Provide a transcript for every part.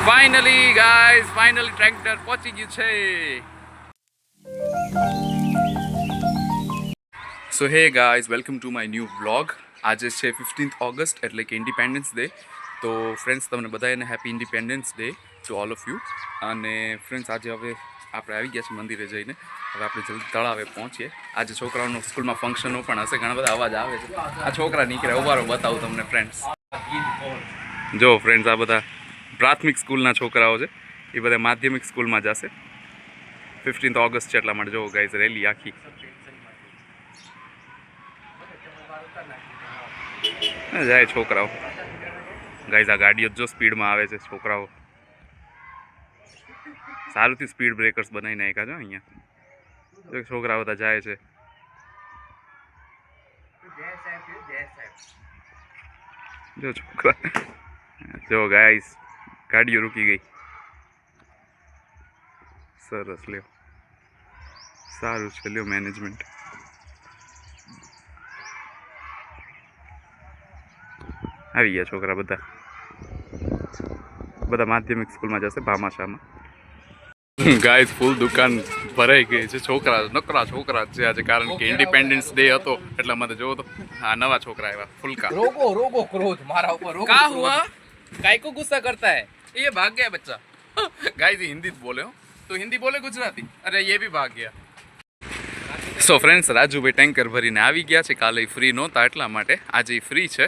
Finally guys, finally tractor પહોંચી ગયું છે. So hey guys, welcome to my new vlog. આજે છે 15th ઓગસ્ટ એટલે કે ઇન્ડિપેન્ડન્સ ડે. તો ફ્રેન્ડ્સ, તમને બધાને happy independence day to all of you. અને ફ્રેન્ડ્સ, આજે હવે આપણે આવી ગયા છીએ મંદિરે જઈને. હવે આપણે જલ્દી તળાવે પહોંચીએ. આજે છોકરાઓનું સ્કૂલમાં ફંક્શનો પણ હશે. ઘણા બધા અવાજ આવે છે. આ છોકરા નીકળ્યા, ઉભારો બતાવું તમને ફ્રેન્ડ્સ. જો ફ્રેન્ડ્સ, આ બધા પ્રાથમિક સ્કૂલના છોકરાઓ છે. એ બધા માધ્યમિક સ્કૂલમાં જશે. 15th ઓગસ્ટ છે એટલા માટે. જો ગાઈઝ, રેલી આખી જાય છોકરાઓ. ગાઈઝ, આ ગાડીઓ જો સ્પીડમાં આવે છે. છોકરાઓ સારુંથી સ્પીડ બ્રેકર્સ બનાવી નાખ્યા છે અહીંયા. છોકરા બધા જાય છે. જો છોકરા, જો ગાઈઝ, ગાડીઓ રૂકી ગઈ. સરસ, લ્યો, સારું છે, લ્યો મેનેજમેન્ટ. આવી ગયા છોકરા બધા. બધા માધ્યમિક સ્કૂલમાં જશે, ભામાશામાં. ગાઈઝ, ફૂલ દુકાન ભરાઈ ગઈ છે. છોકરા, નકરા છોકરા છે આજે, કારણ કે ઇન્ડિપેન્ડન્સ ડે હતો એટલા માટે. જોવો તો હા, નવા છોકરા આવ્યા. ફુલકા रोको रोको क्रोध मारा ऊपर रोको. क्या हुआ? काय को गुस्सा करता है? ये भाग गया बच्चा. गाइस, ये हिंदी बोले हो तो हिंदी बोले गुजराती. अरे ये भी भाग गया. સો ફ્રેન્ડ્સ, રાજુભાઈ ટેન્કર ભરીને આવી ગયા છે. કાલે ફ્રી નહોતા એટલા માટે આજે ફ્રી છે.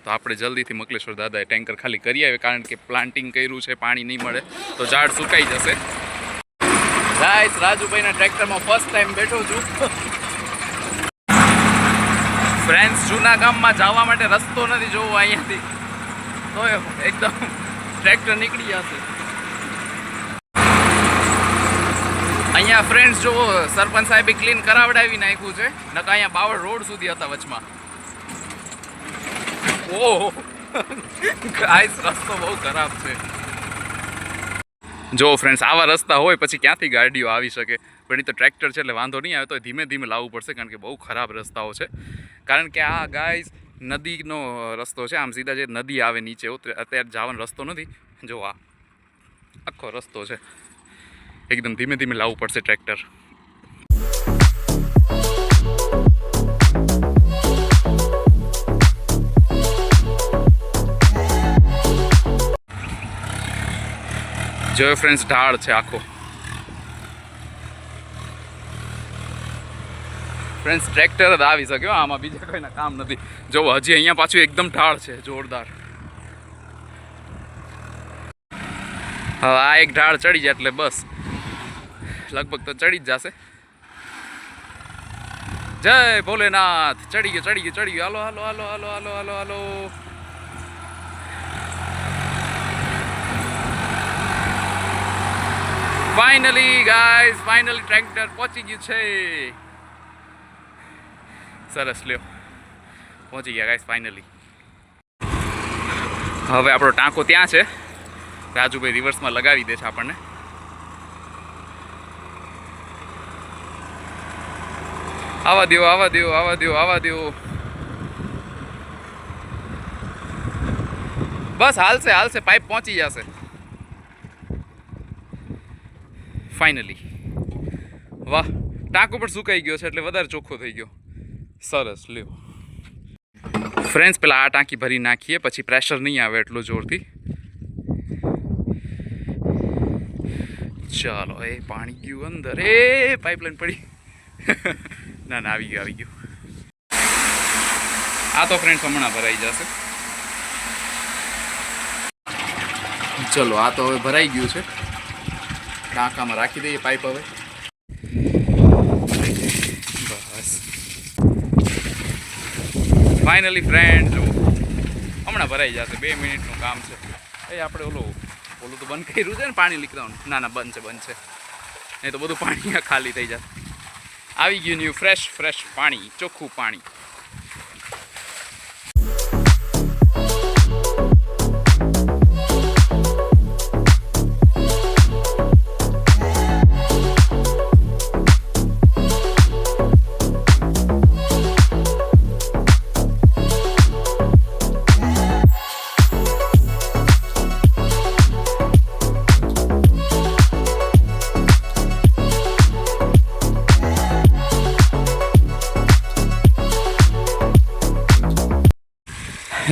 તો આપણે જલ્દીથી મકલેશ્વર દાદાએ ટેન્કર ખાલી કરી આવે, કારણ કે પ્લાન્ટિંગ કર્યું છે. પાણી નહીં મળે તો ઝાડ સુકાઈ જશે. ગાઈસ, રાજુભાઈના ટ્રેક્ટરમાં ફર્સ્ટ ટાઈમ બેઠો છું. ફ્રેન્ડ્સ, જૂના ગામમાં જવા માટે રસ્તો નથી જોવો અહીંયાથી, તો એકદમ ટ્રેક્ટર નીકળી જશે. અહીંયા ફ્રેન્ડ્સ જુઓ, સરપંચ સાહેબે ક્લીન કરાવડાવી નાખ્યું છે. નકા અહીંયા બાવળ રોડ સુધી હતા વચમાં. ઓહ ગાઈસ, રસ્તો બહુ ખરાબ છે. જો ફ્રેન્ડ્સ, આવા રસ્તા હોય પછી ક્યાંથી ગાડીઓ આવી શકે. પણ એ તો ટ્રેક્ટર છે એટલે વાંધો નહીં આવે. તો ધીમે ધીમે લાવવું પડશે, કારણ કે બહુ ખરાબ રસ્તાઓ છે. કારણ કે આ ગાઈસ નદીનો રસ્તો છે. આમ સીધા જે નદી આવે નીચે, અત્યારે જવાનો રસ્તો નથી. જો આ આખો રસ્તો છે. એકદમ ધીમે ધીમે લાવવું પડશે ટ્રેક્ટર. જો ફ્રેન્ડ્સ, ઢાળ છે આખો. ફ્રેન્ડ્સ, ટ્રેક્ટર જ આવી શકે આમાં, બીજા કોઈના કામ નથી. જો હજી અહીંયા પાછું એકદમ ઢાળ છે, જોરદાર. હવે આ એક ઢાળ ચડી જાય એટલે બસ, લગભગ તો ચડી જ જશે. જય ભોલેનાથ. ચડી ગયો, ચડી ગયો, ચડી ગયો. હાલો હાલો હાલો હાલો હાલો હાલો હાલો. ફાઇનલી ગાઈઝ, ફાઇનલી ટ્રેક્ટર પહોંચી ગયું છે. સરસ, લ્યો, પહોંચી ગયા ગાઈઝ ફાઇનલી. હવે આપણો ટાંકો ત્યાં છે. રાજુભાઈ રિવર્સમાં લગાવી દે છે આપણને. આવા દો, આવા દો, આવા દો, આવા દો. બસ હાલશે, હાલશે, પાઇપ પહોંચી જશે ફાઇનલી. વાહ, ટાંકો પણ સુકાઈ ગયો છે એટલે વધારે ચોખ્ખો થઈ ગયો. સરસ, લ્યો ફ્રેન્ડ્સ, પેલા આ ટાંકી ભરી નાખીએ, પછી પ્રેશર નહીં આવે એટલું જોરથી. ચાલો, એ પાણી ગયું અંદર. એ પાઇપલાઇન પડી. ના ના, આવી ગયું, આવી ગયું. આ તો ફ્રેન્ડ્સ હમણાં ભરાઈ જશે. ચલો, આ તો હવે ભરાઈ ગયું છે. ટાંકામાં રાખી દઈએ પાઇપ હવે. બસ ફાઇનલી ફ્રેન્ડ, જો હમણાં ભરાઈ જશે. 2 મિનિટનું કામ છે. એ આપણે ઓલું તો બંધ કર્યું છે ને, પાણી નીકળવાનું. ના ના, બંધ છે, બંધ છે. નહીં તો બધું પાણી ખાલી થઈ જશે. આવી ગયું ન્યૂ ફ્રેશ પાણી, ચોખ્ખું પાણી.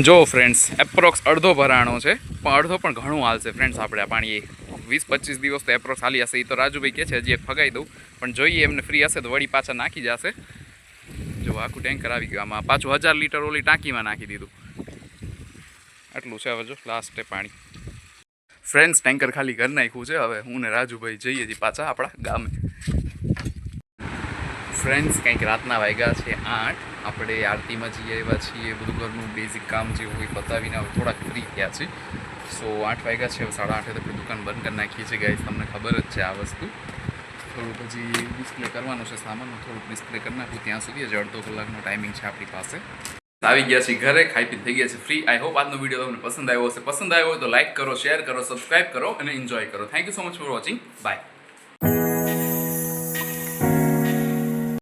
જો ફ્રેન્ડ્સ એપ્રોક્સ અડધો ભરાણો છે, પણ અડધો પણ ઘણું હાલશે ફ્રેન્ડ્સ. આપણે આ પાણી 20-25 દિવસ તો એપ્રોક્સ હાલી હશે. એ તો રાજુભાઈ કહે છે હજી એક ફગાઈ દઉં, પણ જોઈએ એમને ફ્રી હશે તો વળી પાછા નાખી જશે. જો આખું ટેન્કર આવી ગયું, આમાં પાછું 1000 લીટર ઓલી ટાંકીમાં નાખી દીધું. આટલું છે હવે, જો લાસ્ટ છે પાણી. ફ્રેન્ડ્સ ટેન્કર ખાલી કરી નાખ્યું છે. હવે હું ને રાજુભાઈ જઈએ છીએ પાછા આપણા ગામે. ફ્રેન્ડ્સ કંઈક રાતના વાગ્યા છે 8. આપણે આરતીમાં જઈ આવ્યા છીએ, બધું ઘરનું બેઝિક કામ જે હોય પતાવીને હવે થોડાક ફ્રી થયા છે. સો 8 વાગ્યા છે, હવે 8:30 આપણે દુકાન બંધ કરી નાખીએ છીએ ગાઈસ. તમને ખબર જ છે આ વસ્તુ. થોડુંક હજી ડિસ્પ્લે કરવાનું છે સામાનનું, થોડુંક ડિસ્પ્લે કરી નાખું ત્યાં સુધી. હજી અડધો કલાકનો ટાઈમિંગ છે આપણી પાસે. આવી ગયા છીએ ઘરે, ખાઈ પી થઈ ગયા છે ફ્રી. આઈ હોપ આજનો વિડીયો તમને પસંદ આવ્યો હશે. પસંદ આવ્યો હોય તો લાઈક કરો, શેર કરો, સબસ્ક્રાઈબ કરો અને એન્જોય કરો. Thank you so much for watching. By.